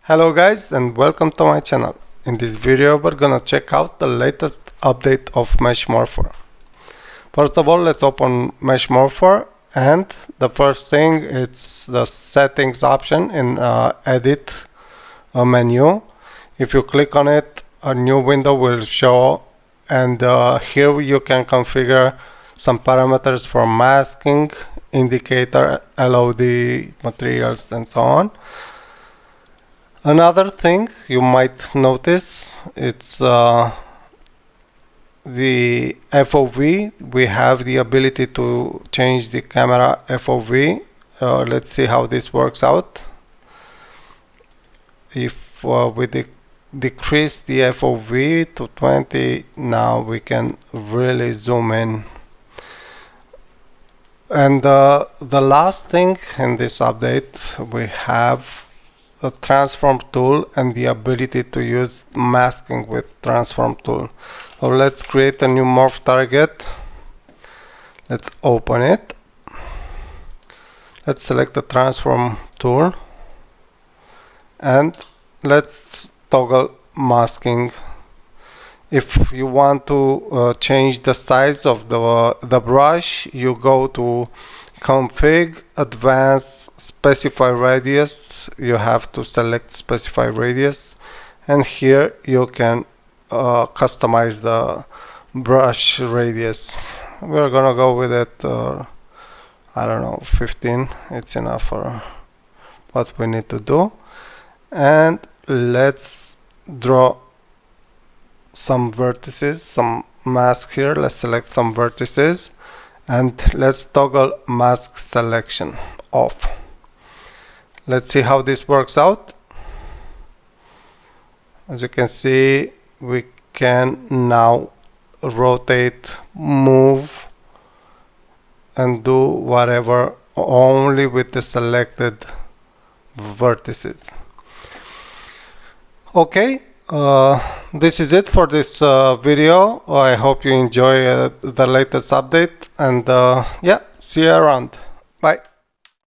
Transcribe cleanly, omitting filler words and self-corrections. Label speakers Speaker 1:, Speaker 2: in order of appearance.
Speaker 1: Hello guys and welcome to my channel. In this video we're gonna check out the latest update of Mesh Morpher. First of all, let's open Mesh Morpher, and the first thing, it's the settings option in edit menu. If you click on it, a new window will show, and here you can configure some parameters for masking, indicator, LOD, materials, and so on. Another thing you might notice, it's the FOV. We have the ability to change the camera FOV. Let's see how this works out. If we decrease the FOV to 20, now we can really zoom in. And the last thing in this update, we have the transform tool and the ability to use masking with transform tool. So let's create a new morph target. Let's open it. Let's select the transform tool and let's toggle masking. If you want to change the size of the brush, you go to config, advanced, specify radius. You have to select specify radius, and here you can customize the brush radius. We're gonna go with it, I don't know, 15. It's enough for what we need to do. And let's draw some vertices, some mask here. Let's select some vertices and let's toggle mask selection off. Let's see how this works out. As you can see, we can now rotate, move, and do whatever only with the selected vertices. Okay, this is it for this video. I hope you enjoy the latest update, and yeah, see you around. Bye.